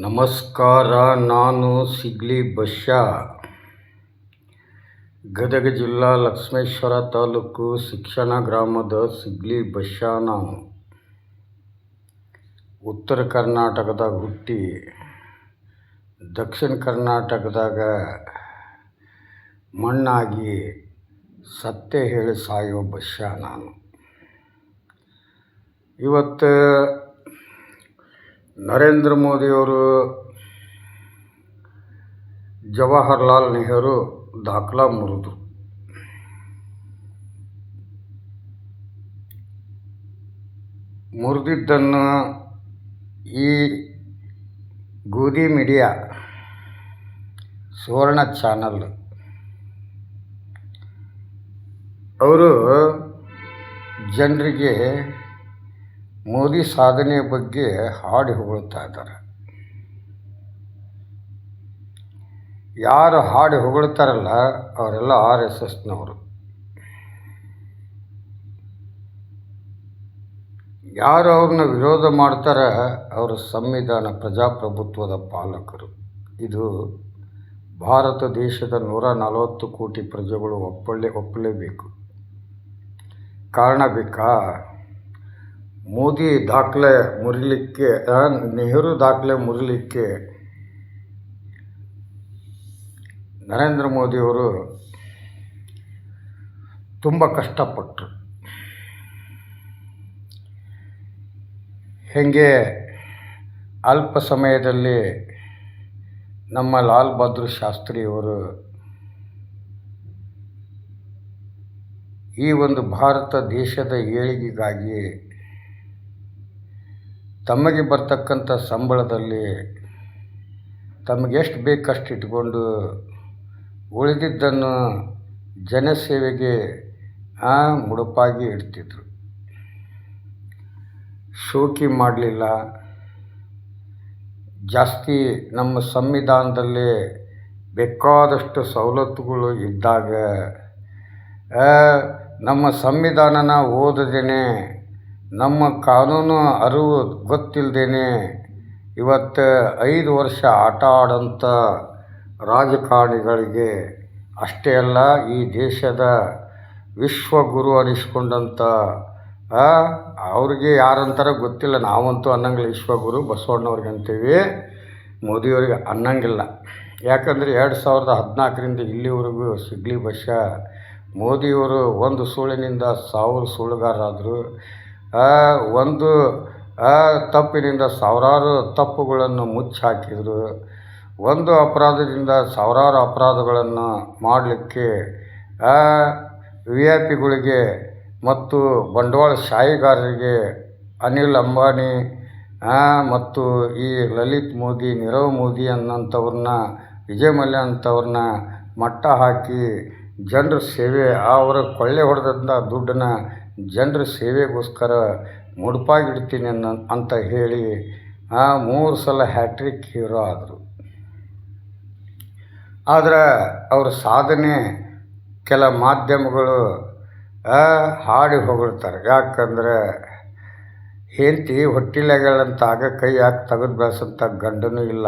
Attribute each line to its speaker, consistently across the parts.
Speaker 1: ನಮಸ್ಕಾರ. ನಾನು ಸಿಗ್ಲಿ ಬಶ್ಯಾ, ಗದಗ ಜಿಲ್ಲಾ ಲಕ್ಷ್ಮೇಶ್ವರ ತಾಲೂಕು ಶಿಕ್ಷಣ ಗ್ರಾಮದ ಸಿಗ್ಲಿ ಬಶ್ಯಾ. ನಾನು ಉತ್ತರ ಕರ್ನಾಟಕದಾಗ ಹುಟ್ಟಿ ದಕ್ಷಿಣ ಕರ್ನಾಟಕದಾಗ ಮಣ್ಣಾಗಿ ಸತ್ಯ ಹೇಳಿ ಸಾಯೋ ಬಶ್ಯಾ ನಾನು. ಇವತ್ತು ನರೇಂದ್ರ ಮೋದಿಯವರು ಜವಾಹರ್ಲಾಲ್ ನೆಹರು ದಾಖಲಾ ಮುರಿದಿದ್ದನ್ನು ಈ ಗೋಧಿ ಮೀಡಿಯಾ ಸುವರ್ಣ ಚಾನಲ್ ಅವರು ಜನರಿಗೆ ಮೋದಿ ಸಾಧನೆಯ ಬಗ್ಗೆ ಹಾಡಿ ಹೊಗಳ್ತಾ ಇದ್ದಾರೆ. ಯಾರು ಹಾಡಿ ಹೊಗಳ್ತಾರಲ್ಲ ಅವರೆಲ್ಲ RSSನವರು. ಯಾರು ಅವ್ರನ್ನ ವಿರೋಧ ಮಾಡ್ತಾರೆ ಅವರು ಸಂವಿಧಾನ ಪ್ರಜಾಪ್ರಭುತ್ವದ ಪಾಲಕರು. ಇದು ಭಾರತ ದೇಶದ 140 ಕೋಟಿ ಪ್ರಜೆಗಳು ಒಪ್ಪಲೇಬೇಕು. ಕಾರಣ ಬೇಕಾ? ಮೋದಿ ದಾಖಲೆ ಮುರಿಲಿಕ್ಕೆ, ನೆಹರು ದಾಖಲೆ ಮುರಿಲಿಕ್ಕೆ ನರೇಂದ್ರ ಮೋದಿಯವರು ತುಂಬ ಕಷ್ಟಪಟ್ಟರು. ಹೇಗೆ ಅಲ್ಪ ಸಮಯದಲ್ಲಿ ನಮ್ಮ ಲಾಲ್ ಬಹದ್ದೂರ್ ಶಾಸ್ತ್ರಿಯವರು ಈ ಒಂದು ಭಾರತ ದೇಶದ ಏಳಿಗೆಗಾಗಿ ತಮಗೆ ಬರ್ತಕ್ಕಂಥ ಸಂಬಳದಲ್ಲಿ ತಮಗೆಷ್ಟು ಬೇಕಷ್ಟು ಇಟ್ಕೊಂಡು ಉಳಿದಿದ್ದನ್ನು ಜನಸೇವೆಗೆ ಮುಡುಪಾಗಿ ಇಡ್ತಿದ್ರು. ಶೋಕಿ ಮಾಡಲಿಲ್ಲ. ಜಾಸ್ತಿ ನಮ್ಮ ಸಂವಿಧಾನದಲ್ಲಿ ಬೇಕಾದಷ್ಟು ಸವಲತ್ತುಗಳು ಇದ್ದಾಗ ನಮ್ಮ ಸಂವಿಧಾನನ ಓದದೇನೆ, ನಮ್ಮ ಕಾನೂನು ಅರಿವು ಗೊತ್ತಿಲ್ಲದೇನೆ ಇವತ್ತು 5 ವರ್ಷ ಆಟ ಆಡೋಂಥ ರಾಜಕಾರಣಿಗಳಿಗೆ, ಅಷ್ಟೇ ಅಲ್ಲ ಈ ದೇಶದ ವಿಶ್ವಗುರು ಅನಿಸ್ಕೊಂಡಂಥ ಅವ್ರಿಗೆ ಯಾರಂತಾರ ಗೊತ್ತಿಲ್ಲ, ನಾವಂತೂ ಅನ್ನಂಗಿಲ್ಲ. ವಿಶ್ವಗುರು ಬಸವಣ್ಣವ್ರಿಗೆ ಅಂತೀವಿ, ಮೋದಿಯವ್ರಿಗೆ ಅನ್ನಂಗಿಲ್ಲ. ಯಾಕಂದರೆ 2014ರಿಂದ ಇಲ್ಲಿವರೆಗೂ ಸಿಗ್ಲಿ ಬಶ್ಯಾ ಮೋದಿಯವರು ಒಂದು ಸುಳ್ಳಿನಿಂದ 1000 ಸುಳ್ಳುಗಾರರಾದರು. ಒಂದು ತಪ್ಪಿನಿಂದ ಸಾವಿರಾರು ತಪ್ಪುಗಳನ್ನು ಮುಚ್ಚಿ ಹಾಕಿದರು. ಒಂದು ಅಪರಾಧದಿಂದ ಸಾವಿರಾರು ಅಪರಾಧಗಳನ್ನು ಮಾಡಲಿಕ್ಕೆ VIP ಮತ್ತು ಬಂಡವಾಳ ಶಾಹಿಗಾರರಿಗೆ ಅನಿಲ್ ಅಂಬಾನಿ ಮತ್ತು ಈ ಲಲಿತ್ ಮೋದಿ, ನೀರವ್ ಮೋದಿ ಅನ್ನೋಂಥವ್ರನ್ನ, ವಿಜಯ್ ಮಲ್ಯ ಅಂಥವ್ರನ್ನ ಮಟ್ಟ ಹಾಕಿ ಜನರ ಸೇವೆ, ಅವರ ಕೊಳ್ಳೆ ಹೊಡೆದಂಥ ದುಡ್ಡನ್ನು ಜನರ ಸೇವೆಗೋಸ್ಕರ ಮುಡುಪಾಗಿಡ್ತೀನಿ ಅಂತ ಹೇಳಿ 3 ಸಲ ಹ್ಯಾಟ್ರಿಕ್ ಹೀರೋ ಆದರು. ಆದರೆ ಅವ್ರ ಸಾಧನೆ ಕೆಲ ಮಾಧ್ಯಮಗಳು ಹಾಡಿ ಹೊಗಳ್ತಾರೆ. ಯಾಕಂದರೆ ಹೆಂಡತಿ ಹೊಟ್ಟಿಲಾಗಳಂತ ಆಗ ಕೈ ಹಾಕಿ ತೆಗೆದು ಬೆಳೆಸಂಥ ಗಂಡನೂ ಇಲ್ಲ,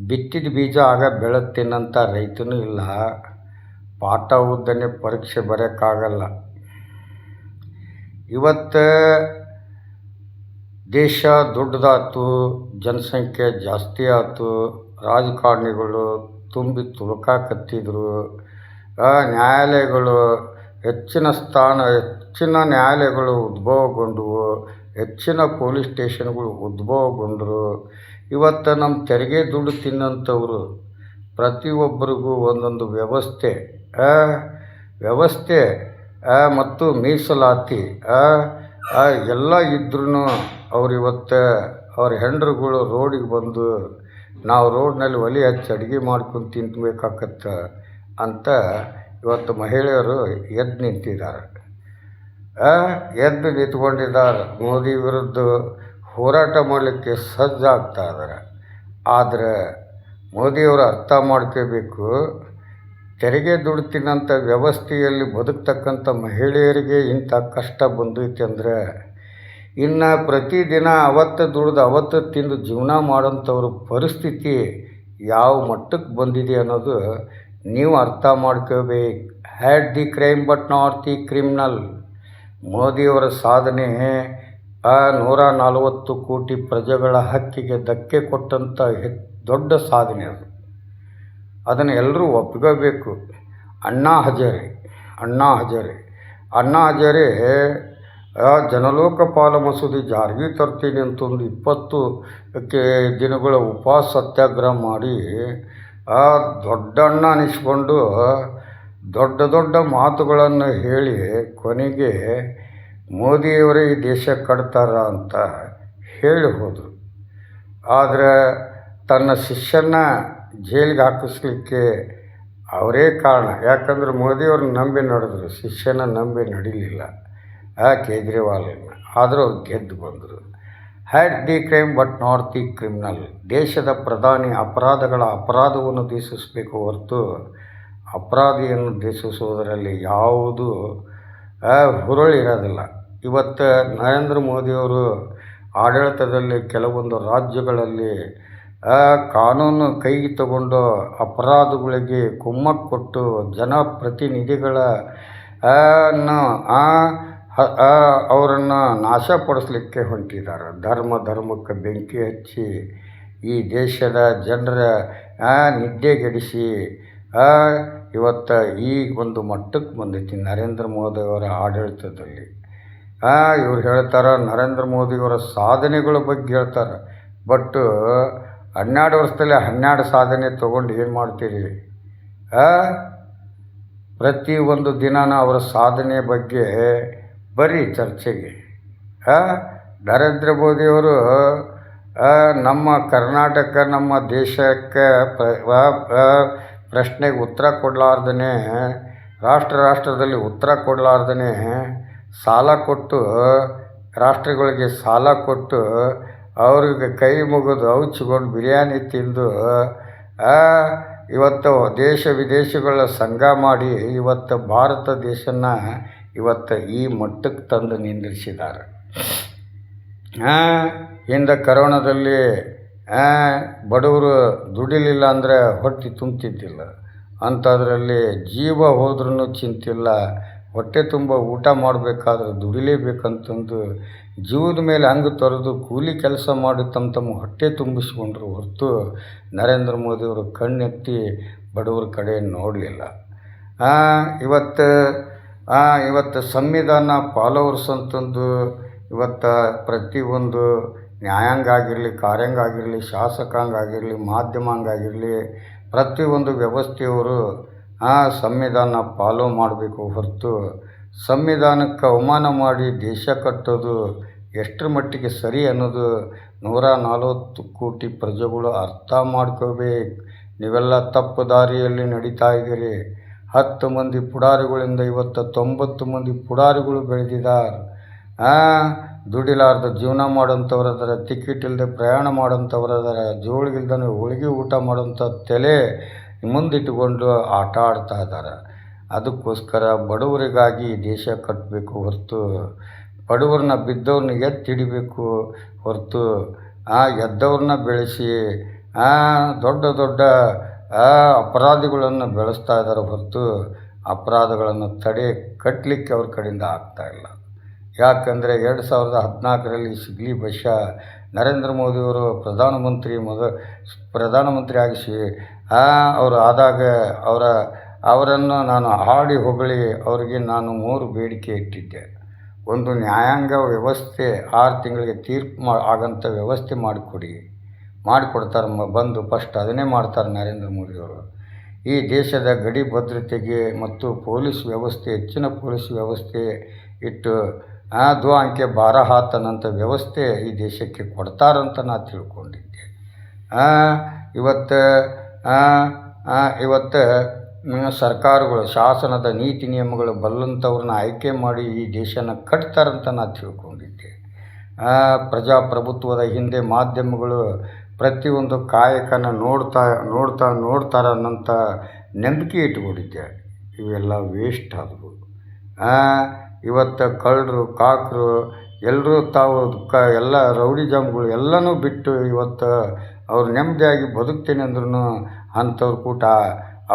Speaker 1: ಬಿತ್ತಿದ ಬೀಜ ಆಗ ಬೆಳೆತೀನಂಥ ರೈತನೂ ಇಲ್ಲ, ಪಾಠ ಓದನೆ ಪರೀಕ್ಷೆ ಬರೆಯೋಕ್ಕಾಗಲ್ಲ. ಇವತ್ತು ದೇಶ ದೊಡ್ಡದಾಯ್ತು, ಜನಸಂಖ್ಯೆ ಜಾಸ್ತಿ ಆಯ್ತು, ರಾಜಕಾರಣಿಗಳು ತುಂಬಿ ತುಳುಕಾಕತ್ತಿದ್ರು, ನ್ಯಾಯಾಲಯಗಳು ಹೆಚ್ಚಿನ ನ್ಯಾಯಾಲಯಗಳು ಉದ್ಭವಗೊಂಡವು, ಹೆಚ್ಚಿನ ಪೊಲೀಸ್ ಸ್ಟೇಷನ್ಗಳು ಉದ್ಭವಗೊಂಡರು. ಇವತ್ತು ನಮ್ಮ ತೆರಿಗೆ ದುಡ್ಡು ತಿನ್ನೋಂಥವ್ರು ಪ್ರತಿಯೊಬ್ಬರಿಗೂ ಒಂದೊಂದು ವ್ಯವಸ್ಥೆ ಮತ್ತು ಮೀಸಲಾತಿ ಎಲ್ಲ ಇದ್ರೂ ಅವ್ರು ಇವತ್ತು ಅವ್ರ ಹೆಂಡ್ರುಗಳು ರೋಡಿಗೆ ಬಂದು ನಾವು ರೋಡ್ನಲ್ಲಿ ಒಲೆ ಹಚ್ಚಿ ಅಡುಗೆ ಮಾಡ್ಕೊಂಡು ತಿನ್ನಬೇಕಾಗತ್ತೆ ಅಂತ ಇವತ್ತು ಮಹಿಳೆಯರು ಎದ್ದು ನಿಂತಿದ್ದಾರೆ. ಎದ್ದು ನಿಂತ್ಕೊಂಡಿದ್ದಾರೆ. ಮೋದಿ ವಿರುದ್ಧ ಹೋರಾಟ ಮಾಡಲಿಕ್ಕೆ ಸಜ್ಜಾಗ್ತಾ ಇದ್ದಾರೆ. ಆದರೆ ಮೋದಿಯವರು ಅರ್ಥ ಮಾಡ್ಕೋಬೇಕು, ತೆರಿಗೆ ದುಡ್ಡು ತಿನ್ನೋಂಥ ವ್ಯವಸ್ಥೆಯಲ್ಲಿ ಬದುಕ್ತಕ್ಕಂಥ ಮಹಿಳೆಯರಿಗೆ ಇಂಥ ಕಷ್ಟ ಬಂದೈತೆ ಅಂದರೆ ಇನ್ನು ಪ್ರತಿದಿನ ಅವತ್ತು ದುಡ್ದು ಅವತ್ತು ತಿಂದು ಜೀವನ ಮಾಡೋಂಥವ್ರ ಪರಿಸ್ಥಿತಿ ಯಾವ ಮಟ್ಟಕ್ಕೆ ಬಂದಿದೆ ಅನ್ನೋದು ನೀವು ಅರ್ಥ ಮಾಡ್ಕೋಬೇಕು. Had the crime but not the criminal. ಮೋದಿಯವರ ಸಾಧನೆ 140 ಕೋಟಿ ಪ್ರಜೆಗಳ ಹಕ್ಕಿಗೆ ಧಕ್ಕೆ ಕೊಟ್ಟಂಥ ದೊಡ್ಡ ಸಾಧನೆ ಅದು. ಅದನ್ನು ಎಲ್ಲರೂ ಒಪ್ಕೋಬೇಕು. ಅಣ್ಣಾ ಹಜಾರೆ ಜನಲೋಕಪಾಲ ಮಸೂದೆ ಜಾರಿಗೆ ತರ್ತೀನಿ ಅಂತ ಒಂದು 20 ದಿನಗಳ ಉಪವಾಸ ಸತ್ಯಾಗ್ರಹ ಮಾಡಿ ದೊಡ್ಡಣ್ಣ ಅನಿಸ್ಕೊಂಡು ದೊಡ್ಡ ಮಾತುಗಳನ್ನು ಹೇಳಿ ಕೊನೆಗೆ ಮೋದಿಯವರೇ ಈ ದೇಶ ಕಟ್ತಾರ ಅಂತ ಹೇಳಿ ಹೋದರು. ಆದರೆ ತನ್ನ ಶಿಷ್ಯನ ಜೈಲಿಗೆ ಹಾಕಿಸ್ಲಿಕ್ಕೆ ಅವರೇ ಕಾರಣ. ಯಾಕಂದ್ರೆ ಮೋದಿಯವ್ರನ್ನ ನಂಬಿ ನಡೆದ್ರು, ಶಿಷ್ಯನ ನಂಬಿ ನಡೀಲಿಲ್ಲ ಕೇಜ್ರಿವಾಲನ್ನ. ಆದರೂ ಅವ್ರು ಗೆದ್ದು ಬಂದರು. Had the crime but not the criminal. ದೇಶದ ಪ್ರಧಾನಿ ಅಪರಾಧವನ್ನು ದೇಶಿಸಬೇಕು ಹೊರತು ಅಪರಾಧಿಯನ್ನು ದೇಶಿಸುವುದರಲ್ಲಿ ಯಾವುದೂ ಹುರುಳಿರೋದಿಲ್ಲ. ಇವತ್ತು ನರೇಂದ್ರ ಮೋದಿಯವರು ಆಡಳಿತದಲ್ಲಿ ಕೆಲವೊಂದು ರಾಜ್ಯಗಳಲ್ಲಿ ಕಾನೂನು ಕೈಗೆ ತಗೊಂಡು ಅಪರಾಧಗಳಿಗೆ ಕುಮ್ಮಕ್ಕು ಕೊಟ್ಟು ಜನಪ್ರತಿನಿಧಿಗಳ ಅವರನ್ನು ನಾಶಪಡಿಸಲಿಕ್ಕೆ ಹೊಂಟಿದ್ದಾರೆ. ಧರ್ಮಕ್ಕೆ ಬೆಂಕಿ ಹಚ್ಚಿ ಈ ದೇಶದ ಜನರ ನಿದ್ದೆಗೆಡಿಸಿ ಇವತ್ತು ಈ ಒಂದು ಮಟ್ಟಕ್ಕೆ ಬಂದೈತಿ ನರೇಂದ್ರ ಮೋದಿಯವರ ಆಡಳಿತದಲ್ಲಿ. ಇವ್ರು ಹೇಳ್ತಾರೆ ನರೇಂದ್ರ ಮೋದಿಯವರ ಸಾಧನೆಗಳ ಬಗ್ಗೆ ಹೇಳ್ತಾರೆ. ಬಟ್ 12 ವರ್ಷದಲ್ಲಿ 12 ಸಾಧನೆ ತೊಗೊಂಡು ಏನು ಮಾಡ್ತೀರಿ? ಪ್ರತಿಯೊಂದು ದಿನಾನ ಅವರ ಸಾಧನೆ ಬಗ್ಗೆ ಬರ್ರಿ ಚರ್ಚೆಗೆ. ನರೇಂದ್ರ ಮೋದಿಯವರು ನಮ್ಮ ಕರ್ನಾಟಕ ನಮ್ಮ ದೇಶಕ್ಕೆ ಪ್ರಶ್ನೆಗೆ ಉತ್ತರ ಕೊಡಲಾರ್ದೇ ರಾಷ್ಟ್ರದಲ್ಲಿ ಉತ್ತರ ಕೊಡಲಾರ್ದೇ ಸಾಲ ಕೊಟ್ಟು ರಾಷ್ಟ್ರಗಳಿಗೆ ಸಾಲ ಕೊಟ್ಟು ಅವ್ರಿಗೆ ಕೈ ಮುಗಿದು ಔಚಿಕೊಂಡು ಬಿರಿಯಾನಿ ತಿಂದು ಇವತ್ತು ದೇಶ ವಿದೇಶಗಳ ಸಂಘ ಮಾಡಿ ಇವತ್ತು ಭಾರತ ದೇಶನ ಇವತ್ತು ಈ ಮಟ್ಟಕ್ಕೆ ತಂದು ನಿಂದಿರಿಸಿದ್ದಾರೆ. ಹಿಂದೆ ಕರೋನಾದಲ್ಲಿ ಬಡವರು ದುಡಿಲಿಲ್ಲ ಅಂದರೆ ಹೊಟ್ಟೆ ತುಂಬ್ತಿದ್ದಿಲ್ಲ. ಅಂಥದ್ರಲ್ಲಿ ಜೀವ ಹೋದ್ರೂ ಚಿಂತಿಲ್ಲ, ಹೊಟ್ಟೆ ತುಂಬ ಊಟ ಮಾಡಬೇಕಾದ್ರೆ ದುಡಿಲೇಬೇಕಂತಂದು ಜೀವದ ಮೇಲೆ ಹಂಗೆ ತೊರೆದು ಕೂಲಿ ಕೆಲಸ ಮಾಡಿ ತಮ್ಮ ಹೊಟ್ಟೆ ತುಂಬಿಸ್ಕೊಂಡ್ರು ಹೊರತು ನರೇಂದ್ರ ಮೋದಿಯವರು ಕಣ್ಣೆತ್ತಿ ಬಡವರ ಕಡೆ ನೋಡಲಿಲ್ಲ. ಇವತ್ತು ಸಂವಿಧಾನ ಫಾಲೋವರ್ಸ್ ಅಂತಂದು ಇವತ್ತು ಪ್ರತಿಯೊಂದು ನ್ಯಾಯಾಂಗ ಆಗಿರಲಿ, ಕಾರ್ಯಾಂಗ ಆಗಿರಲಿ, ಶಾಸಕಾಂಗ ಆಗಿರಲಿ, ಮಾಧ್ಯಮಾಂಗ ಆಗಿರಲಿ, ಪ್ರತಿಯೊಂದು ವ್ಯವಸ್ಥೆಯವರು ಸಂವಿಧಾನ ಫಾಲೋ ಮಾಡಬೇಕು ಹೊರತು ಸಂವಿಧಾನಕ್ಕೆ ಅವಮಾನ ಮಾಡಿ ದೇಶ ಕಟ್ಟೋದು ಎಷ್ಟರ ಮಟ್ಟಿಗೆ ಸರಿ ಅನ್ನೋದು 140 ಕೋಟಿ ಪ್ರಜೆಗಳು ಅರ್ಥ ಮಾಡ್ಕೋಬೇಕು. ನೀವೆಲ್ಲ ತಪ್ಪು ದಾರಿಯಲ್ಲಿ ನಡೀತಾ ಇದ್ದೀರಿ. 10 ಮಂದಿ ಪುಡಾರಿಗಳಿಂದ ಇವತ್ತು 90 ಮಂದಿ ಪುಡಾರಿಗಳು ಬೆಳೆದಿದ್ದಾರೆ. ದುಡಿಲಾರ್ದ ಜೀವನ ಮಾಡೋಂಥವ್ರದಾರ, ಟಿಕೆಟ್ ಇಲ್ಲದೆ ಪ್ರಯಾಣ ಮಾಡೋಂಥವ್ರದಾರ, ಜೋಳಿಗಿಲ್ದೇ ಹೋಳಿಗೆ ಊಟ ಮಾಡೋಂಥ ತಲೆ ಮುಂದಿಟ್ಟುಕೊಂಡು ಆಟ ಆಡ್ತಾ ಇದ್ದಾರೆ. ಅದಕ್ಕೋಸ್ಕರ ಬಡವರಿಗಾಗಿ ದೇಶ ಕಟ್ಟಬೇಕು ಹೊರತು ಬಡವ್ರನ್ನ ಬಿದ್ದವ್ರನ್ನ ಎತ್ತಿಡಬೇಕು ಹೊರತು ಎದ್ದವ್ರನ್ನ ಬೆಳೆಸಿ ದೊಡ್ಡ ಅಪರಾಧಿಗಳನ್ನು ಬೆಳೆಸ್ತಾ ಇದ್ದಾರೆ ಹೊರತು ಅಪರಾಧಗಳನ್ನು ಕಟ್ಟಲಿಕ್ಕೆ ಅವ್ರ ಕಡೆಯಿಂದ ಆಗ್ತಾಯಿಲ್ಲ. ಯಾಕಂದರೆ 2014ರಲ್ಲಿ ಸಿಗ್ಲಿ ಬಶ್ಯ ನರೇಂದ್ರ ಮೋದಿಯವರು ಪ್ರಧಾನಮಂತ್ರಿ ಆಗಿಸಿ ಅವರು ಆದಾಗ ಅವರನ್ನು ನಾನು ಹಾಡಿ ಹೊಗಳಿ ಅವರಿಗೆ ನಾನು 3 ಬೇಡಿಕೆ ಇಟ್ಟಿದ್ದೆ. ಒಂದು, ನ್ಯಾಯಾಂಗ ವ್ಯವಸ್ಥೆ 6 ತಿಂಗಳಿಗೆ ತೀರ್ಪು ಆಗಂಥ ವ್ಯವಸ್ಥೆ ಮಾಡಿಕೊಡ್ತಾರೆ ಬಂದು ಫಸ್ಟ್ ಅದನ್ನೇ ಮಾಡ್ತಾರೆ ನರೇಂದ್ರ ಮೋದಿಯವರು. ಈ ದೇಶದ ಗಡಿ ಭದ್ರತೆಗೆ ಮತ್ತು ಪೊಲೀಸ್ ವ್ಯವಸ್ಥೆ, ಹೆಚ್ಚಿನ ಪೊಲೀಸ್ ವ್ಯವಸ್ಥೆ ಇಟ್ಟು ದೋ ಅಂಕೆ ಬಾರ ಹಾತನಂಥ ವ್ಯವಸ್ಥೆ ಈ ದೇಶಕ್ಕೆ ಕೊಡ್ತಾರಂತ ನಾನು ತಿಳ್ಕೊಂಡಿದ್ದೆ. ಇವತ್ತು ಸರ್ಕಾರಗಳು ಶಾಸನದ ನೀತಿ ನಿಯಮಗಳು ಬಲ್ಲಂಥವ್ರನ್ನ ಆಯ್ಕೆ ಮಾಡಿ ಈ ದೇಶನ ಕಟ್ತಾರಂತ ನಾನು ತಿಳ್ಕೊಂಡಿದ್ದೆ. ಪ್ರಜಾಪ್ರಭುತ್ವದ ಹಿಂದೆ ಮಾಧ್ಯಮಗಳು ಪ್ರತಿಯೊಂದು ಕಾಯಕನ ನೋಡ್ತಾರೆ ಅನ್ನೋಂಥ ನಂಬಿಕೆ ಇಟ್ಕೊಂಡಿದ್ದೆ. ಇವೆಲ್ಲ ವೇಸ್ಟ್ ಆದವು. ಇವತ್ತು ಕಳ್ಳರು ಕಾಕರು ಎಲ್ಲರೂ ತಾವು ಎಲ್ಲ ರೌಡಿಜಮ್ಗಳು ಎಲ್ಲನೂ ಬಿಟ್ಟು ಇವತ್ತು ಅವ್ರು ನೆಮ್ಮದಿಯಾಗಿ ಬದುಕ್ತೀನಿ ಅಂದ್ರೂ ಅಂಥವ್ರು ಕೂಟ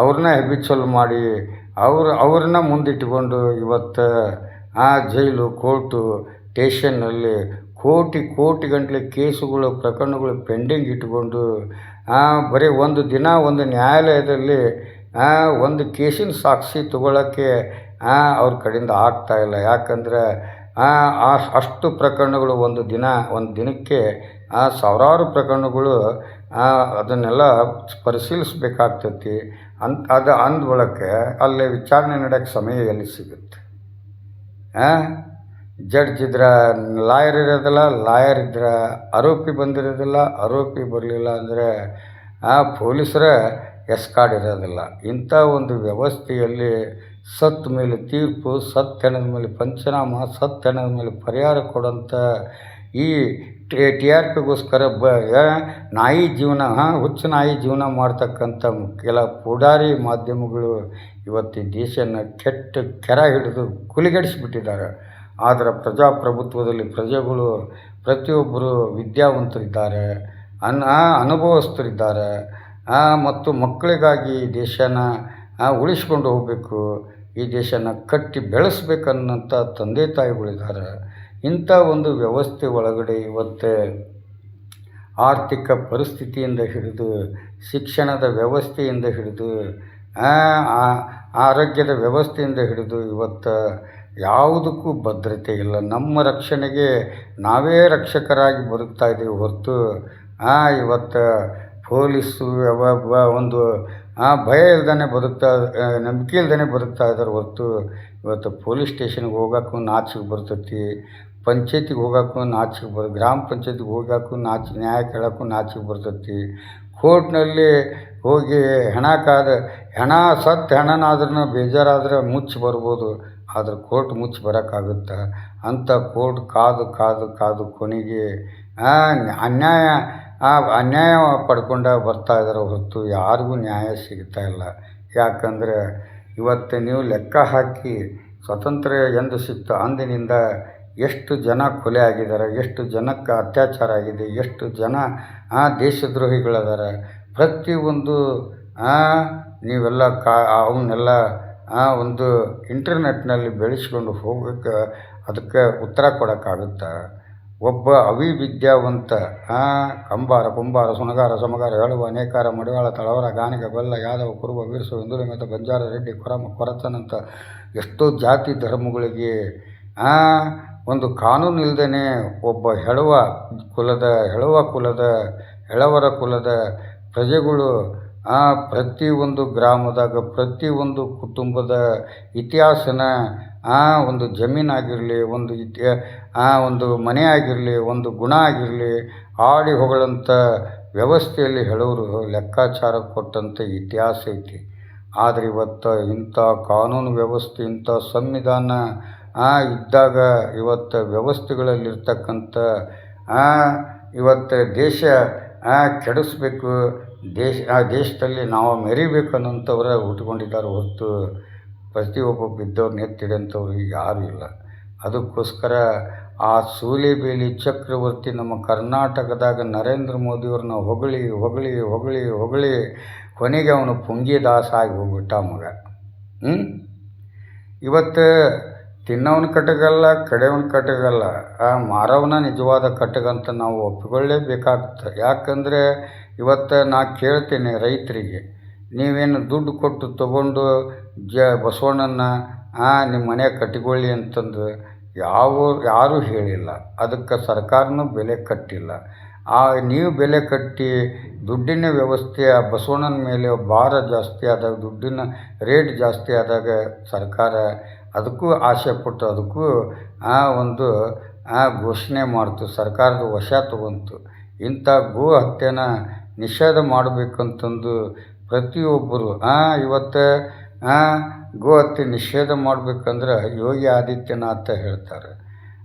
Speaker 1: ಅವ್ರನ್ನ ಹೆಬಿಚಲ್ ಮಾಡಿ ಅವ್ರನ್ನ ಮುಂದಿಟ್ಟುಕೊಂಡು ಇವತ್ತು ಆ ಜೈಲು ಕೋರ್ಟು ಸ್ಟೇಷನ್ನಲ್ಲಿ ಕೋಟಿ ಗಂಟಲೆ ಕೇಸುಗಳು ಪ್ರಕರಣಗಳು ಪೆಂಡಿಂಗ್ ಇಟ್ಕೊಂಡು ಬರೀ ಒಂದು ದಿನ ಒಂದು ನ್ಯಾಯಾಲಯದಲ್ಲಿ ಒಂದು ಕೇಸಿನ ಸಾಕ್ಷಿ ತೊಗೊಳ್ಳೋಕ್ಕೆ ಅವ್ರ ಕಡೆಯಿಂದ ಆಗ್ತಾಯಿಲ್ಲ. ಯಾಕಂದರೆ ಅಷ್ಟು ಪ್ರಕರಣಗಳು ಒಂದು ದಿನಕ್ಕೆ ಸಾವಿರಾರು ಪ್ರಕರಣಗಳು ಅದನ್ನೆಲ್ಲ ಪರಿಶೀಲಿಸ್ಬೇಕಾಗ್ತೈತಿ. ಅದು ಅಂದ ಬಳಕೆ ಅಲ್ಲಿ ವಿಚಾರಣೆ ನಡೆಯೋಕ್ಕೆ ಸಮಯ ಎಲ್ಲಿ ಸಿಗುತ್ತೆ? ಜಡ್ಜ್ ಇದ್ರೆ ಲಾಯರ್ ಇರೋದಿಲ್ಲ, ಲಾಯರ್ ಇದ್ರೆ ಆರೋಪಿ ಬಂದಿರೋದಿಲ್ಲ, ಆರೋಪಿ ಬರಲಿಲ್ಲ ಅಂದರೆ ಪೊಲೀಸರ ಎಸ್ಕಾರ್ಡ್ ಇರೋದಿಲ್ಲ. ಇಂಥ ಒಂದು ವ್ಯವಸ್ಥೆಯಲ್ಲಿ ಸತ್ತ ಮೇಲೆ ತೀರ್ಪು, ಸತ್ತ ಹೆಣದ ಮೇಲೆ ಪಂಚನಾಮ, ಸತ್ತ ಹೆಣದ ಮೇಲೆ ಪರಿಹಾರ ಕೊಡೋಂಥ ಈ ಟಿ ಆರ್ ಪಿಗೋಸ್ಕರ ನಾಯಿ ಜೀವನ ಹುಚ್ಚು ನಾಯಿ ಜೀವನ ಮಾಡ್ತಕ್ಕಂಥ ಕೆಲ ಪುಡಾರಿ ಮಾಧ್ಯಮಗಳು ಇವತ್ತು ಈ ದೇಶನ ಕೆರ ಹಿಡಿದು ಕುಲಿಗಡಿಸಿಬಿಟ್ಟಿದ್ದಾರೆ. ಆದರೆ ಪ್ರಜಾಪ್ರಭುತ್ವದಲ್ಲಿ ಪ್ರಜೆಗಳು ಪ್ರತಿಯೊಬ್ಬರು ವಿದ್ಯಾವಂತರಿದ್ದಾರೆ, ಅನುಭವಸ್ಥರಿದ್ದಾರೆ ಮತ್ತು ಮಕ್ಕಳಿಗಾಗಿ ಈ ದೇಶನ ಉಳಿಸ್ಕೊಂಡು ಹೋಗಬೇಕು, ಈ ದೇಶನ ಕಟ್ಟಿ ಬೆಳೆಸ್ಬೇಕನ್ನೋಂಥ ತಂದೆ ತಾಯಿಗಳಿದ್ದಾರೆ. ಇಂಥ ಒಂದು ವ್ಯವಸ್ಥೆ ಒಳಗಡೆ ಇವತ್ತು ಆರ್ಥಿಕ ಪರಿಸ್ಥಿತಿಯಿಂದ ಹಿಡಿದು ಶಿಕ್ಷಣದ ವ್ಯವಸ್ಥೆಯಿಂದ ಹಿಡಿದು ಆರೋಗ್ಯದ ವ್ಯವಸ್ಥೆಯಿಂದ ಹಿಡಿದು ಇವತ್ತು ಯಾವುದಕ್ಕೂ ಭದ್ರತೆ ಇಲ್ಲ. ನಮ್ಮ ರಕ್ಷಣೆಗೆ ನಾವೇ ರಕ್ಷಕರಾಗಿ ಬದುಕ್ತಾ ಇದ್ದೀವಿ ಹೊರತು ಇವತ್ತು ಪೊಲೀಸು ಒಂದು ಭಯ ಇಲ್ದೇ ನಂಬಿಕೆ ಇಲ್ದೇ ಬದುಕ್ತಾ ಇದ್ದಾರೆ ಹೊರತು ಇವತ್ತು ಪೊಲೀಸ್ ಸ್ಟೇಷನ್ಗೆ ಹೋಗೋಕ್ಕೂ ನಾಚಿಕೆ ಬರ್ತೈತಿ, ಪಂಚಾಯತಿಗೆ ಹೋಗೋಕ್ಕೂ ನಾಚಿಕೆ ಗ್ರಾಮ ಪಂಚಾಯತಿಗೆ ಹೋಗೋಕ್ಕೂ ನ್ಯಾಯ ಕೇಳೋಕ್ಕೂ ನಾಚಿಕೆ ಬರ್ತೈತಿ. ಕೋರ್ಟ್ನಲ್ಲಿ ಹೋಗಿ ಹೆಣ ಸತ್ತು ಹೆಣನಾದ್ರೂ ಬೇಜಾರಾದ್ರೆ ಮುಚ್ಚಿ ಬರ್ಬೋದು, ಆದರೆ ಕೋರ್ಟ್ ಮುಚ್ಚಿ ಬರೋಕ್ಕಾಗುತ್ತೆ? ಅಂಥ ಕೋರ್ಟ್ ಕಾದು ಕೊನೆಗೆ ಅನ್ಯಾಯ ಪಡ್ಕೊಂಡು ಬರ್ತಾ ಇದ್ದಾರೆ ಹೊರತು ಯಾರಿಗೂ ನ್ಯಾಯ ಸಿಗ್ತಾಯಿಲ್ಲ. ಯಾಕಂದರೆ ಇವತ್ತು ನೀವು ಲೆಕ್ಕ ಹಾಕಿ ಸ್ವಾತಂತ್ರ್ಯ ಎಂದು ಸಿಕ್ತು ಅಂದಿನಿಂದ ಎಷ್ಟು ಜನ ಕೊಲೆ ಆಗಿದ್ದಾರೆ, ಎಷ್ಟು ಜನಕ್ಕೆ ಅತ್ಯಾಚಾರ ಆಗಿದೆ, ಎಷ್ಟು ಜನ ದೇಶದ್ರೋಹಿಗಳಿದ್ದಾರೆ. ಪ್ರತಿಯೊಂದು ನೀವೆಲ್ಲ ಅವನ್ನೆಲ್ಲ ಒಂದು ಇಂಟರ್ನೆಟ್ನಲ್ಲಿ ಬೆಳೆಸ್ಕೊಂಡು ಹೋಗೋಕ್ಕೆ ಅದಕ್ಕೆ ಉತ್ತರ ಕೊಡೋಕ್ಕಾಗುತ್ತೆ? ಒಬ್ಬ ಅವಿವಿದ್ಯಾವಂತ ಕುಂಬಾರ ಸುಣಗಾರ ಸಮಗಾರ ಹೇಳುವ ಅನೇಕಾರ ಮಡಿವಾಳ ತಳವರ ಗಾಣಿಗ ಗೊಲ್ಲ ಯಾದವ ಕುರುಬ ವೀರಸು ಹಿಂದುಳಿದ ಬಂಜಾರ ರೆಡ್ಡಿ ಕೊರತನಂತ ಎಷ್ಟೋ ಜಾತಿ ಧರ್ಮಗಳಿಗೆ ಒಂದು ಕಾನೂನು ಇಲ್ಲದೇ ಒಬ್ಬ ಹೆಳವರ ಕುಲದ ಪ್ರಜೆಗಳು ಪ್ರತಿಯೊಂದು ಗ್ರಾಮದಾಗ ಪ್ರತಿಯೊಂದು ಕುಟುಂಬದ ಇತಿಹಾಸನ ಒಂದು ಜಮೀನಾಗಿರಲಿ, ಒಂದು ಮನೆ ಆಗಿರಲಿ, ಒಂದು ಗುಣ ಆಗಿರಲಿ ಆಡಿ ಹೊಗಳಂಥ ವ್ಯವಸ್ಥೆಯಲ್ಲಿ ಹೇಳೋರು ಲೆಕ್ಕಾಚಾರ ಕೊಟ್ಟಂಥ ಇತಿಹಾಸ ಐತಿ. ಆದರೆ ಇವತ್ತು ಇಂಥ ಕಾನೂನು ವ್ಯವಸ್ಥೆ, ಇಂಥ ಸಂವಿಧಾನ ಇದ್ದಾಗ ಇವತ್ತು ವ್ಯವಸ್ಥೆಗಳಲ್ಲಿರ್ತಕ್ಕಂಥ ಇವತ್ತು ದೇಶ ಕೆಡಿಸ್ಬೇಕು, ದೇಶದಲ್ಲಿ ನಾವು ಮೆರಿಬೇಕು ಅನ್ನೋಂಥವ್ರ ಹುಟ್ಕೊಂಡಿದ್ದಾರೆ ಹೊರತು ಪ್ರತಿಯೊಬ್ಬ ಬಿದ್ದವ್ರನ್ನ ಎತ್ತಿಡೋಂಥವ್ರು ಯಾರೂ ಇಲ್ಲ. ಅದಕ್ಕೋಸ್ಕರ ಆ ಸೂಲೆಬೇಲಿ ಚಕ್ರವರ್ತಿ ನಮ್ಮ ಕರ್ನಾಟಕದಾಗ ನರೇಂದ್ರ ಮೋದಿಯವ್ರನ್ನ ಹೊಗಳಿ ಕೊನೆಗೆ ಅವನು ಪುಂಗಿದಾಸ ಆಗಿ ಹೋಗ್ಬಿಟ್ಟ ಮಗ. ಇವತ್ತು ತಿನ್ನೋವನ ಕಟಗಲ್ಲ, ಕಡೆಯವನ ಕಟಗಲ್ಲ, ಮಾರವನ ನಿಜವಾದ ಕಟಗಂತ ನಾವು ಒಪ್ಪಿಕೊಳ್ಳೇಬೇಕಾಗ್ತದೆ. ಯಾಕಂದರೆ ಇವತ್ತು ನಾ ಕೇಳ್ತೇನೆ ರೈತರಿಗೆ, ನೀವೇನು ದುಡ್ಡು ಕೊಟ್ಟು ತೊಗೊಂಡು ಬಸವಣ್ಣನ ನಿಮ್ಮ ಮನೆಯಾಗ ಕಟ್ಟಿಕೊಳ್ಳಿ ಅಂತಂದು ಯಾರೂ ಹೇಳಿಲ್ಲ. ಅದಕ್ಕೆ ಸರ್ಕಾರನೂ ಬೆಲೆ ಕಟ್ಟಿಲ್ಲ. ನೀವು ಬೆಲೆ ಕಟ್ಟಿ ದುಡ್ಡಿನ ವ್ಯವಸ್ಥೆ ಬಸವಣ್ಣನ ಮೇಲೆ ಭಾರ ಜಾಸ್ತಿ ಆದಾಗ, ದುಡ್ಡಿನ ರೇಟ್ ಜಾಸ್ತಿ ಆದಾಗ ಸರ್ಕಾರ ಅದಕ್ಕೂ ಆಸೆ ಪಟ್ಟು ಅದಕ್ಕೂ ಒಂದು ಘೋಷಣೆ ಮಾಡ್ತು, ಸರ್ಕಾರದ ವಶ ತಗೊಂತು. ಇಂಥ ಗೋ ಹತ್ಯೆನ ನಿಷೇಧ ಮಾಡಬೇಕಂತಂದು ಪ್ರತಿಯೊಬ್ಬರು ಇವತ್ತು ಗೋ ಹತ್ಯೆ ನಿಷೇಧ ಮಾಡಬೇಕಂದ್ರೆ ಯೋಗಿ ಆದಿತ್ಯನಾಥ ಹೇಳ್ತಾರೆ.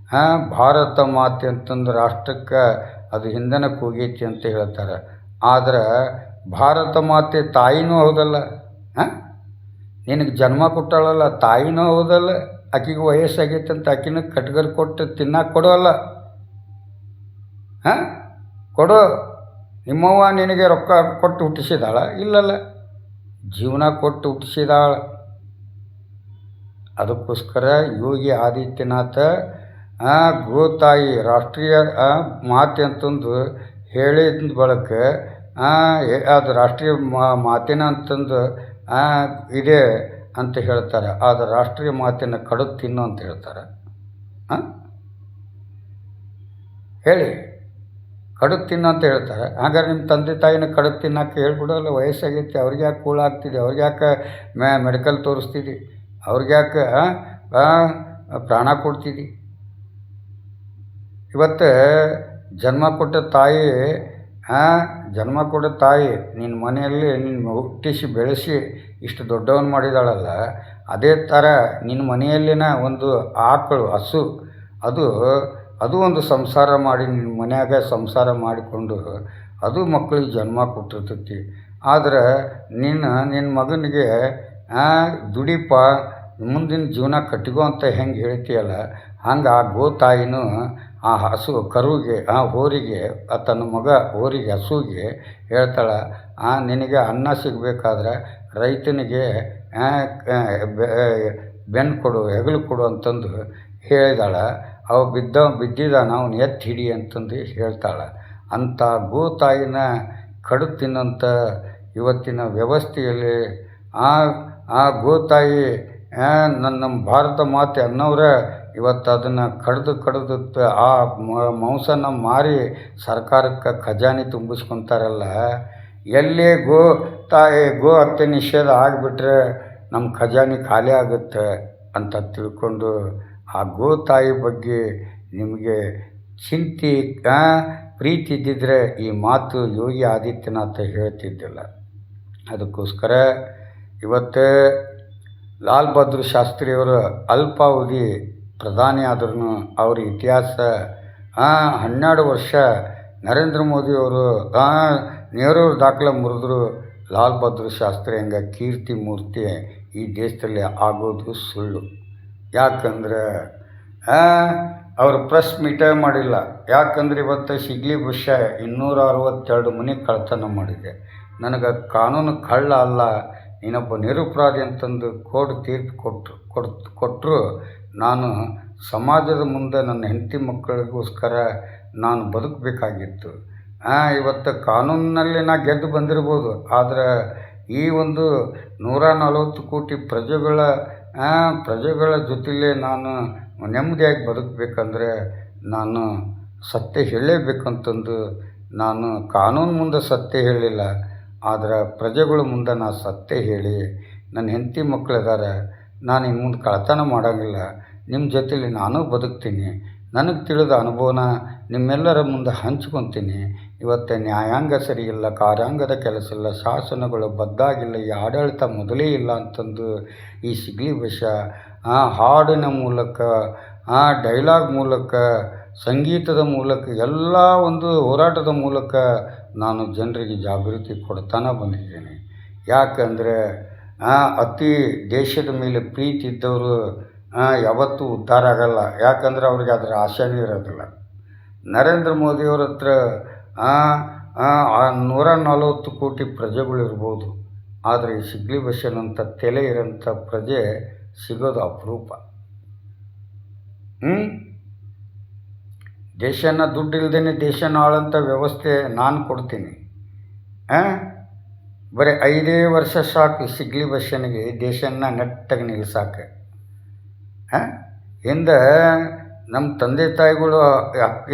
Speaker 1: ಭಾರತ ಮಾತೆ ಅಂತಂದು ರಾಷ್ಟ್ರಕ್ಕೆ ಅದು ಹಿಂದನಕ್ಕೆ ಹೋಗೈತಿ ಅಂತ ಹೇಳ್ತಾರೆ. ಆದರೆ ಭಾರತ ಮಾತೆ ತಾಯಿನೂ ಹೌದಲ್ಲ, ನಿನಗೆ ಜನ್ಮ ಕೊಟ್ಟಾಳಲ್ಲ ತಾಯಿನೂ ಹೌದಲ್ಲ. ಆಕಿಗೆ ವಯಸ್ಸಾಗೈತೆ ಅಂತ ಆಕಿನ ಕಟ್ಗರ್ ಕೊಟ್ಟು ತಿನ್ನಕ್ಕೆ ಕೊಡೋಲ್ಲ. ಹಾಂ, ಕೊಡು. ನಿಮ್ಮವ್ವ ನಿನಗೆ ರೊಕ್ಕ ಕೊಟ್ಟು ಹುಟ್ಟಿಸಿದಾಳ? ಇಲ್ಲಲ್ಲ, ಜೀವನ ಕೊಟ್ಟು ಹುಟ್ಟಿಸಿದಾಳ. ಅದಕ್ಕೋಸ್ಕರ ಯೋಗಿ ಆದಿತ್ಯನಾಥ ಗೋತಾಯಿ ರಾಷ್ಟ್ರೀಯ ಮಾತೆ ಅಂತಂದು ಹೇಳಿದ ಬಳಕ ಅದು ರಾಷ್ಟ್ರೀಯ ಮಾತಿನ ಅಂತಂದು ಇದೆ ಅಂತ ಹೇಳ್ತಾರೆ. ಅದು ರಾಷ್ಟ್ರೀಯ ಮಾತಿನ ಕಡಿದು ತಿನ್ನು ಅಂತ ಹೇಳ್ತಾರೆ. ಹೇಳಿ, ಕಡಿದು ತಿನ್ನು ಅಂತ ಹೇಳ್ತಾರೆ. ಹಾಗಾದ್ರೆ ನಿಮ್ಮ ತಂದೆ ತಾಯಿನ ಕಡಿದು ತಿನ್ನೋಕ್ಕೆ ಹೇಳ್ಬಿಡೋಲ್ಲ. ವಯಸ್ಸಾಗೈತಿ, ಅವ್ರಿಗೆ ಯಾಕೆ ಕೂಳ ಆಗ್ತಿದೆ? ಅವ್ರಿಗೆ ಯಾಕೆ ಮೆಡಿಕಲ್ ತೋರಿಸ್ತಿದ್ದಿ? ಅವ್ರಿಗೆ ಯಾಕೆ ಪ್ರಾಣ ಕೊಡ್ತಿದ್ದಿ? ಇವತ್ತು ಜನ್ಮ ಕೊಟ್ಟ ತಾಯಿ ನಿನ್ನ ಮನೆಯಲ್ಲಿ ನಿನ್ನ ಹುಟ್ಟಿಸಿ ಬೆಳೆಸಿ ಇಷ್ಟು ದೊಡ್ಡವನು ಮಾಡಿದಾಳಲ್ಲ, ಅದೇ ಥರ ನಿನ್ನ ಮನೆಯಲ್ಲಿನ ಒಂದು ಆಕಳು ಹಸು ಅದು ಒಂದು ಸಂಸಾರ ಮಾಡಿ ನಿನ್ನ ಮನ್ಯಾಗ ಸಂಸಾರ ಮಾಡಿಕೊಂಡು ಅದು ಮಕ್ಕಳಿಗೆ ಜನ್ಮ ಕೊಟ್ಟಿರ್ತೈತಿ. ಆದ್ರೆ ನಿನ್ನ ಮಗನಿಗೆ ದುಡಿಪ ಮುಂದಿನ ಜೀವನ ಕಟ್ಟಿಗೋ ಅಂತ ಹೆಂಗೆ ಹೇಳ್ತೀಯಲ್ಲ, ಹಂಗೆ ಆ ಗೋತಾಯಿನೂ ಆ ಹಸು ಕರುವಿಗೆ ಹೋರಿಗೆ ತನ್ನ ಮಗ ಹೋರಿಗೆ ಹಸುವಿಗೆ ಹೇಳ್ತಾಳೆ, ನಿನಗೆ ಅನ್ನ ಸಿಗಬೇಕಾದ್ರೆ ರೈತನಿಗೆ ಬೆನ್ನು ಕೊಡು, ಹೆಗಲು ಕೊಡು ಅಂತಂದು ಹೇಳಿದಾಳೆ. ಅವು ಬಿದ್ದಿದ್ದಾನೆ ಅವನು ಎತ್ತಿ ಹಿಡಿ ಅಂತಂದು ಹೇಳ್ತಾಳೆ. ಅಂಥ ಗೋತಾಯಿನ ಕಡಿದು ತಿನ್ನೋಂಥ ಇವತ್ತಿನ ವ್ಯವಸ್ಥೆಯಲ್ಲಿ ಆ ಗೋತಾಯಿ ನಮ್ಮ ಭಾರತ ಮಾತೆ ಅನ್ನೋರ ಇವತ್ತು ಅದನ್ನು ಕಡ್ದು ಆ ಮಾಂಸನ ಮಾರಿ ಸರ್ಕಾರಕ್ಕೆ ಖಜಾನೆ ತುಂಬಿಸ್ಕೊತಾರಲ್ಲ. ಎಲ್ಲೇ ಗೋ ಹತ್ಯೆ ನಿಷೇಧ ಆಗಿಬಿಟ್ರೆ ನಮ್ಮ ಖಜಾನೆ ಖಾಲಿ ಆಗುತ್ತೆ ಅಂತ ತಿಳ್ಕೊಂಡು ಆ ಗೋತಾಯಿ ಬಗ್ಗೆ ನಿಮಗೆ ಚಿಂತೆ ಪ್ರೀತಿ ಇದ್ದಿದ್ರೆ ಈ ಮಾತು ಯೋಗಿ ಆದಿತ್ಯನಾಥ ಹೇಳ್ತಿದ್ದಿಲ್ಲ. ಅದಕ್ಕೋಸ್ಕರ ಇವತ್ತು ಲಾಲ್ ಬಹದ್ದೂರ್ ಶಾಸ್ತ್ರಿಯವರು ಅಲ್ಪಾವಧಿ ಪ್ರಧಾನಿ ಆದ್ರೂ ಅವ್ರ ಇತಿಹಾಸ 12 ವರ್ಷ ನರೇಂದ್ರ ಮೋದಿಯವರು ನೆಹರೂರು ದಾಖಲೆ ಮುರಿದ್ರು. ಲಾಲ್ ಬಹದ್ದೂರ್ ಶಾಸ್ತ್ರಿ ಹಂಗೆ ಕೀರ್ತಿ ಮೂರ್ತಿ ಈ ದೇಶದಲ್ಲಿ ಆಗೋದು ಸುಳ್ಳು. ಯಾಕಂದ್ರೆ ಅವರು ಪ್ರೆಸ್ ಮೀಟೇ ಮಾಡಿಲ್ಲ. ಯಾಕಂದ್ರೆ ಇವತ್ತು ಶಿಗ್ಲಿ ಬುಷ 262 ಮನೆ ಕಳ್ತನ ಮಾಡಿದೆ. ನನಗೆ ಕಾನೂನು ಕಳ್ಳ ಅಲ್ಲ, ನೀನೊಬ್ಬ ನಿರಪರಾಧಿ ಅಂತಂದು ಕೋರ್ಟ್ ತೀರ್ಪು ಕೊಟ್ಟರು ನಾನು ಸಮಾಜದ ಮುಂದೆ ನನ್ನ ಹೆಂಡತಿ ಮಕ್ಕಳಿಗೋಸ್ಕರ ನಾನು ಬದುಕಬೇಕಾಗಿತ್ತು. ಇವತ್ತು ಕಾನೂನಿನಲ್ಲಿ ನಾ ಗೆದ್ದು ಬಂದಿರ್ಬೋದು, ಆದರೆ ಈ ಒಂದು 140 ಕೋಟಿ ಪ್ರಜೆಗಳ ಜೊತೆಲೇ ನಾನು ನೆಮ್ಮದಿಯಾಗಿ ಬದುಕಬೇಕಂದ್ರೆ ನಾನು ಸತ್ಯ ಹೇಳಲೇಬೇಕಂತಂದು ನಾನು ಕಾನೂನು ಮುಂದೆ ಸತ್ಯ ಹೇಳಿಲ್ಲ, ಆದರೆ ಪ್ರಜೆಗಳ ಮುಂದೆ ನಾನು ಸತ್ಯ ಹೇಳಿ ನನ್ನ ಹೆಂಡತಿ ಮಕ್ಕಳಿದ್ದಾರೆ, ನಾನು ಇನ್ನು ಮುಂದೆ ಕಳ್ಳತನ ಮಾಡೋಂಗಿಲ್ಲ, ನಿಮ್ಮ ಜೊತೆಲಿ ನಾನು ಬದುಕ್ತೀನಿ, ನನಗೆ ತಿಳಿದ ಅನುಭವನ ನಿಮ್ಮೆಲ್ಲರ ಮುಂದೆ ಹಂಚ್ಕೊತೀನಿ. ಇವತ್ತು ನ್ಯಾಯಾಂಗ ಸರಿಯಿಲ್ಲ, ಕಾರ್ಯಾಂಗದ ಕೆಲಸ ಇಲ್ಲ, ಶಾಸನಗಳು ಬದ್ದಾಗಿಲ್ಲ, ಈ ಆಡಳಿತ ಮೊದಲೇ ಇಲ್ಲ ಅಂತಂದು ಈ ಶಿಗ್ಲಿ ಬಷ ಹಾಡಿನ ಮೂಲಕ ಡೈಲಾಗ್ ಮೂಲಕ ಸಂಗೀತದ ಮೂಲಕ ಎಲ್ಲ ಒಂದು ಹೋರಾಟದ ಮೂಲಕ ನಾನು ಜನರಿಗೆ ಜಾಗೃತಿ ಕೊಡ್ತಾನೆ ಬಂದಿದ್ದೀನಿ. ಯಾಕಂದರೆ ಅತಿ ದೇಶದ ಮೇಲೆ ಪ್ರೀತಿ ಇದ್ದವರು ಯಾವತ್ತೂ ಉದ್ಧಾರ ಆಗಲ್ಲ. ಯಾಕಂದ್ರೆ ಅವ್ರಿಗೆ ಅದರ ಆಸೆನೇ ಇರೋದಿಲ್ಲ. ನರೇಂದ್ರ ಮೋದಿಯವ್ರ ಹತ್ರ 140 ಕೋಟಿ ಪ್ರಜೆಗಳಿರ್ಬೋದು, ಆದರೆ ಈ ಶಿಗ್ಲಿ ಬಷನಂಥ ತಲೆ ಇರೋಂಥ ಪ್ರಜೆ ಸಿಗೋದು ಅಪರೂಪ. ದೇಶನ ದುಡ್ಡು ಇಲ್ದೇ ದೇಶನ ಆಳಂಥ ವ್ಯವಸ್ಥೆ ನಾನು ಕೊಡ್ತೀನಿ. ಬರೀ 5 ವರ್ಷ ಸಾಕು ಶಿಗ್ಲಿ ಬಷನಿಗೆ ದೇಶನ ನೆಟ್ಟಾಗಿ ನಿಲ್ಲಿಸಾಕೆ. ಹಿಂದೆ ನಮ್ಮ ತಂದೆ ತಾಯಿಗಳು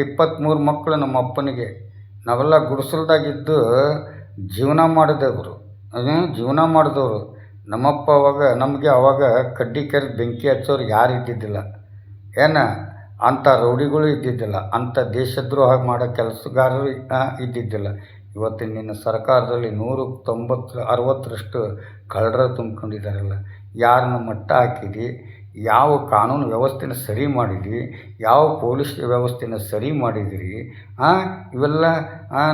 Speaker 1: 23 ಮಕ್ಕಳು ನಮ್ಮ ಅಪ್ಪನಿಗೆ. ನಾವೆಲ್ಲ ಗುಡಿಸಲ್ದಾಗಿದ್ದು ಜೀವನ ಮಾಡಿದವರು. ನಮ್ಮಪ್ಪ ಅವಾಗ ಕಡ್ಡಿ ಕೆರೆದು ಬೆಂಕಿ ಹಚ್ಚೋರು ಯಾರು ಇದ್ದಿದ್ದಿಲ್ಲ, ಅಂಥ ರೌಡಿಗಳು ಇದ್ದಿದ್ದಿಲ್ಲ, ಅಂಥ ದೇಶದ್ರೋಹ ಮಾಡೋ ಕೆಲಸಗಾರರು ಇದ್ದಿದ್ದಿಲ್ಲ. ಇವತ್ತಿನ ಸರ್ಕಾರದಲ್ಲಿ 160ರಷ್ಟು ಕಳ್ಳರ ತುಂಬಿಕೊಂಡಿದ್ದಾರಲ್ಲ. ಯಾರನ್ನ ಮಟ್ಟ ಹಾಕಿದಿ, ಯಾವ ಕಾನೂನು ವ್ಯವಸ್ಥೆನ ಸರಿ ಮಾಡಿದ್ರಿ, ಯಾವ ಪೊಲೀಸ್ ವ್ಯವಸ್ಥೆನ ಸರಿ ಮಾಡಿದಿರಿ, ಇವೆಲ್ಲ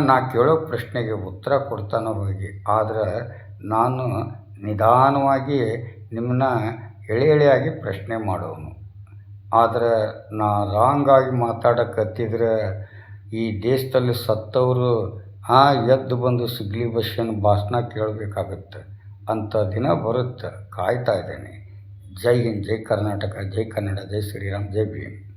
Speaker 1: ನಾ ಕೇಳೋ ಪ್ರಶ್ನೆಗೆ ಉತ್ತರ ಕೊಡ್ತಾನೆ ಹೋಗಿ. ಆದರೆ ನಾನು ನಿಧಾನವಾಗಿ ನಿಮ್ಮನ್ನ ಎಳೆ ಎಳೆಯಾಗಿ ಪ್ರಶ್ನೆ ಮಾಡೋನು. ಆದರೆ ನಾ ರಾಂಗಾಗಿ ಮಾತಾಡಕತ್ತಿದ್ರೆ ಈ ದೇಶದಲ್ಲಿ ಸತ್ತವರು ಎದ್ದು ಬಂದು ಸಿಗ್ಲಿ ಬಸ್ಸಿನ ಭಾಷಣ ಕೇಳಬೇಕಾಗತ್ತೆ ಅಂಥ ದಿನ ಬರುತ್ತೆ. ಕಾಯ್ತಾ ಇದ್ದೇನೆ. ಜೈ ಹಿಂದ್, ಜೈ ಕರ್ನಾಟಕ, ಜೈ ಕನ್ನಡ, ಜೈ ಶ್ರೀರಾಮ್, ಜೈ ಭೀಮ್.